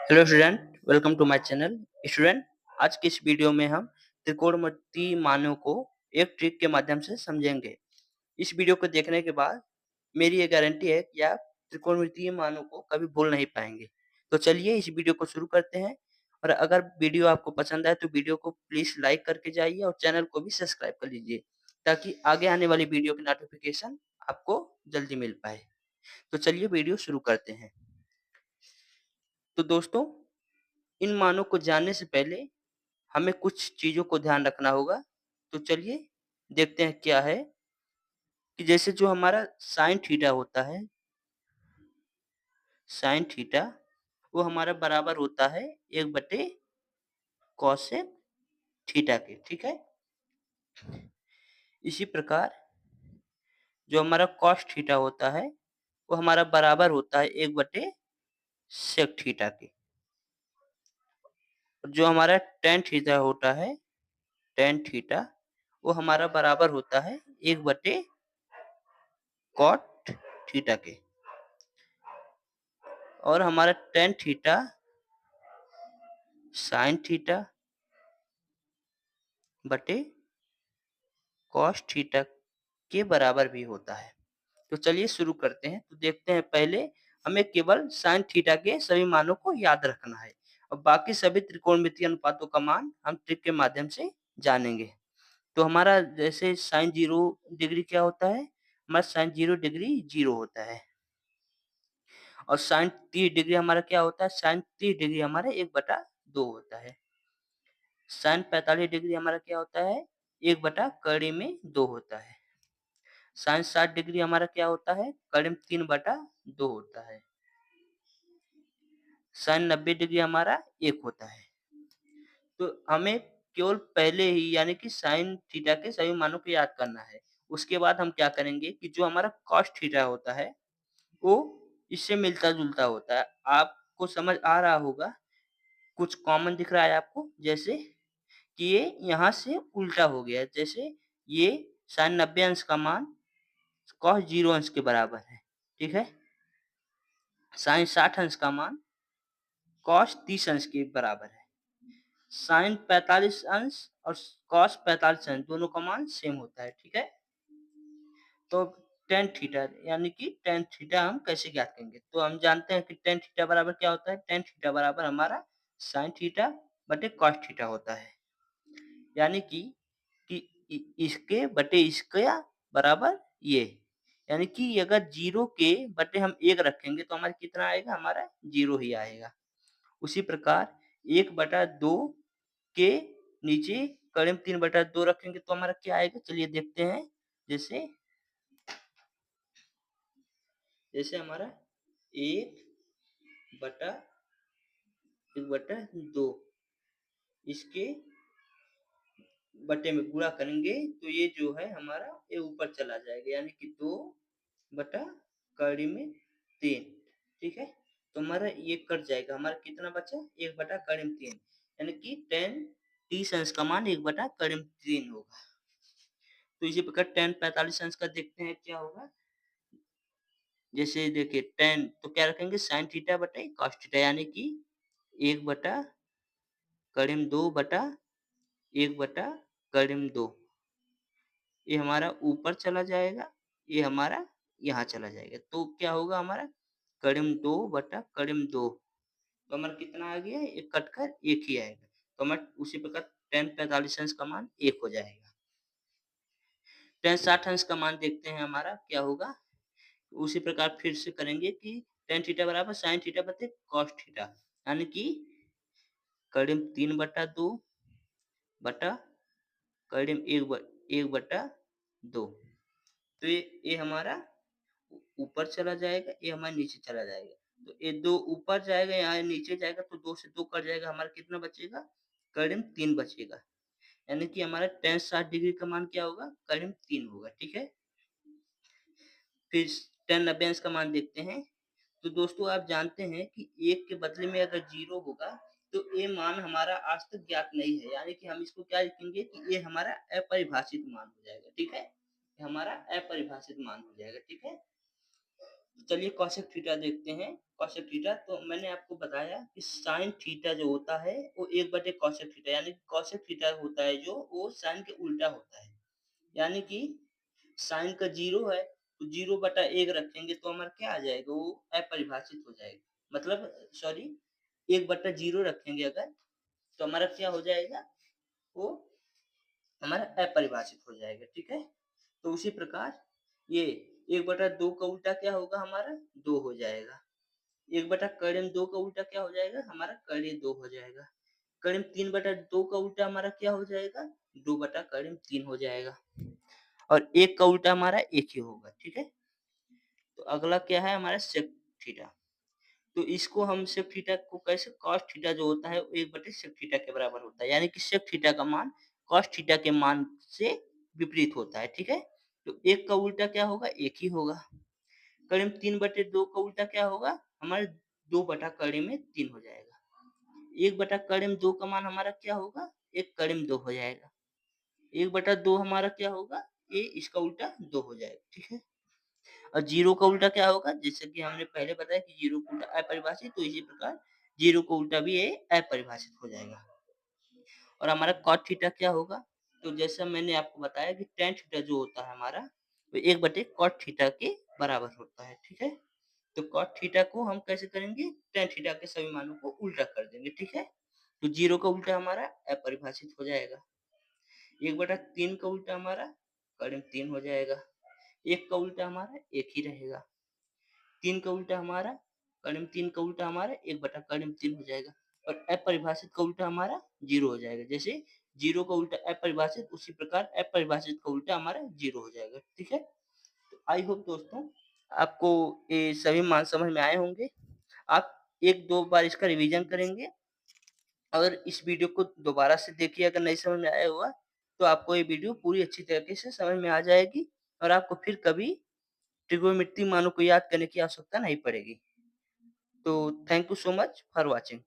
Hello student, welcome to my channel. Student, आज की इस वीडियो में हम त्रिकोणमितीय मानों को एक ट्रिक के माध्यम से समझेंगे। इस वीडियो को देखने के बाद मेरी ये गारंटी है कि आप त्रिकोणमितीय मानों को कभी भूल नहीं पाएंगे। तो चलिए इस वीडियो को शुरू करते हैं। और अगर वीडियो आपको पसंद आए तो वीडियो को प्लीज लाइक करके जाइए और चैनल को भी सब्सक्राइब कर लीजिए, ताकि आगे आने वाली वीडियो की नोटिफिकेशन आपको जल्दी मिल पाए। तो चलिए वीडियो शुरू करते हैं। तो दोस्तों, इन मानों को जानने से पहले हमें कुछ चीज़ों को ध्यान रखना होगा। तो चलिए देखते हैं क्या है कि जैसे जो हमारा साइन थीटा होता है, साइन थीटा वो हमारा बराबर होता है 1/कॉसेक थीटा के, ठीक है? इसी प्रकार जो हमारा कॉस थीटा होता है वो हमारा बराबर होता है 1/सेक थीटा के। और जो हमारा टैन थीटा होता है, टैन थीटा वो हमारा बराबर होता है 1/कॉट थीटा के। और हमारा टैन थीटा साइन थीटा बटे कॉस थीटा के बराबर भी होता है। तो चलिए शुरू करते हैं। तो देखते हैं, पहले हमें केवल साइन थीटा के सभी मानों को याद रखना है और बाकी सभी त्रिकोणमितीय अनुपातों का मान हम ट्रिक के माध्यम से जानेंगे। तो हमारा जैसे साइन 0 डिग्री क्या होता है? हमारा साइन 0 डिग्री 0 होता है। और साइन 30 डिग्री हमारा क्या होता है? साइन 30 डिग्री हमारा 1/2 होता है। साइन 45 डिग्री हमारा क्या होता है? 1/कड़ी में 2 होता है। साइन 60 डिग्री हमारा क्या होता है? कड़ी में 3/2 होता है। साइन 90 डिग्री हमारा 1 होता है। तो हमें केवल पहले ही यानी कि साइन थीटा के सभी मानों को याद करना है। उसके बाद हम क्या करेंगे कि जो हमारा कॉस थीटा होता है, वो इससे मिलता-जुलता होता है। आपको समझ आ रहा होगा, कुछ कॉमन दिख रहा है आपको? जैसे कि ये यहाँ से उल्टा हो गया। जैसे ये साइन 90 अंश का मान कॉस 0 अंश के बराबर है, ठीक है? साइन 60 अंश का मान कॉस 30 अंश के बराबर है। साइन 45 अंश और कॉस 45 अंश दोनों का मान सेम होता है, ठीक है? तो टेन थीटा यानी कि टेन थीटा हम कैसे ज्ञात करेंगे? तो हम जानते हैं कि टेन थीटा बराबर क्या होता है? टेन थीटा बराबर हमारा साइन थीटा बटे कॉस थीटा होता है। यानी कि इसके बटे इसका बराबर ये। यानी कि अगर 0 के बटे हम 1 रखेंगे तो हमारा कितना आएगा? हमारा 0 ही आएगा। उसी प्रकार 1/2 के नीचे कड़ी में 3/2 रखेंगे तो हमारा क्या आएगा? चलिए देखते हैं। जैसे जैसे हमारा 1/2 इसके बटे में गुणा करेंगे तो ये जो है हमारा ये ऊपर चला जाएगा, यानी कि 2/कड़ी में 3, ठीक है? तो हमारा ये कट जाएगा। हमारा कितना बचा? 1/कड़ी में 3, यानी कि 10 अंश का मान 1/कड़ी में 3 होगा। तो इसी प्रकार tan 45 अंश का देखते हैं क्या होगा। जैसे देखिए tan तो क्या रखेंगे? sin थीटा बटे cos थीटा, यानी कि 1/कड़ी में 2 बटा 1/कड़ी में 2। ये हमारा ऊपर चला जाएगा, ये हमारा यहाँ चला जाएगा। तो क्या होगा हमारा? कड़ी में 2/कड़ी में 2। तो हमारा कितना आ गया? ये कटकर 1 ही आएगा। तो हमारा उसी प्रकार tan 45 अंश का मान 1 हो जाएगा। tan 60 अंश का मान देखते हैं हमारा क्या होगा। उसी प्रकार फिर से करेंगे कि tan थीटा बराबर sin थीटा बटे cos थीटा, यानी कि कड़ी में 3/2 बटा कड़ी में 1/2। तो ये हमारा ऊपर चला जाएगा, ये हमारा नीचे चला जाएगा। तो ये 2 ऊपर जाएगा, यहाँ नीचे जाएगा तो 2 से 2 कट जाएगा, हमारा कितना बचेगा? कड़ी में 3 बचेगा। यानी कि हमारा tan 60 डिग्री का मान क्या होगा? कड़ी में 3 होगा, ठीक है? फिर tan 90 अंश का मान देखते हैं। तो दोस्तों आप जानते हैं कि 1 के बदले में अगर 0 होगा तो ये मान हमारा आज तक ज्ञात नहीं है, यानी कि हम इसको क्या लिखेंगे कि ये हमारा अपरिभाषित मान हो जाएगा, ठीक है? ये हमारा अपरिभाषित मान हो जाएगा, ठीक है? चलिए कॉसेक थीटा देखते हैं। कॉसेक थीटा तो मैंने आपको बताया कि साइन थीटा जो होता है वो 1/कॉसेक थीटा यानी कॉसेक थीटा होता है जो वो साइन के उल्टा होता है। यानी कि साइन का 0 है तो 0/1 रखेंगे तो हमारा क्या आ जाएगा वो अपरिभाषित हो जाएगा। मतलब सॉरी 1/0 रखेंगे अगर तो हमारा क्या हो जाएगा वो हमारा अपरिभाषित हो जाएगा, ठीक है? तो उसी प्रकार ये 1/2 का उल्टा क्या होगा हमारा 2 हो जाएगा। 1/2 का उल्टा क्या हो जाएगा? हमारा कड़े 2 हो जाएगा। कड़े 3/2 का उल्टा हमारा क्या हो जाएगा? 2/3 हो जाएगा। और 1 का उल्टा हमारा 1 ही होगा, ठीक है? तो अगला क्या है हमारा सेक थीटा। तो इसको हम सेक थीटा को कैसे कॉस थीटा जो होता है वो 1/सेक थीटा के बराबर होता है। यानी कि सेक थीटा का मान कॉस थीटा के मान से विपरीत होता है, ठीक है? तो 1 का उल्टा क्या होगा? 1 ही होगा। कड़ी में 3/2 का उल्टा क्या होगा? हमारे 2/3 हो जाएगा। 1/2 का मान हमारा क्या होगा? 1/2 हो जाएगा। 1/2 हमारा क्या होगा? ये इसका उल्टा 2 हो जाएगा, ठीक है? और 0 का उल्टा क्या होगा? जैसे कि हमने पहले बताया कि 0 का उल्टा अपरिभाषित, तो इसी प्रकार 0 का उल्टा भी ये अपरिभाषित हो जाएगा। और हमारा कॉट थीटा क्या होगा? तो जैसा मैंने आपको बताया कि टैन थीटा जो होता है हमारा, वो 1/कॉट थीटा के बराबर होता है, ठीक है? तो कॉट थीटा को हम कैसे करेंगे? टैन थीटा के सभी मानों को उल्टा कर देंगे, ठीक है? तो 0 का उल्टा हमारा अपरिभाषित हो जाएगा। 1/3 का उल्टा हमारा करीब 3 हो जाएगा। 1 का उल्टा हमारा 1 ही रहेगा। 3 का उल्टा हमारा करीब 3 का उल्टा हमारा 1/3 हो जाएगा। और अपरिभाषित का उल्टा हमारा 0 हो जाएगा। जैसे 0 का उल्टा अपरिभाषित, उसी प्रकार अपरिभाषित का उल्टा हमारा 0 हो जाएगा, ठीक है? तो आई होप दोस्तों आपको ये सभी मान समझ में आए होंगे। आप 1-2 बार इसका रिवीजन करेंगे और इस वीडियो को दोबारा से देखिए, अगर नहीं समझ में आया होगा, तो आपको ये वीडियो पूरी अच्छी तरीके से समझ में आ जाएगी और आपको फिर कभी ट्रिग्नोमेट्री मानों को याद करने की आवश्यकता नहीं पड़ेगी। तो thank you so much for watching.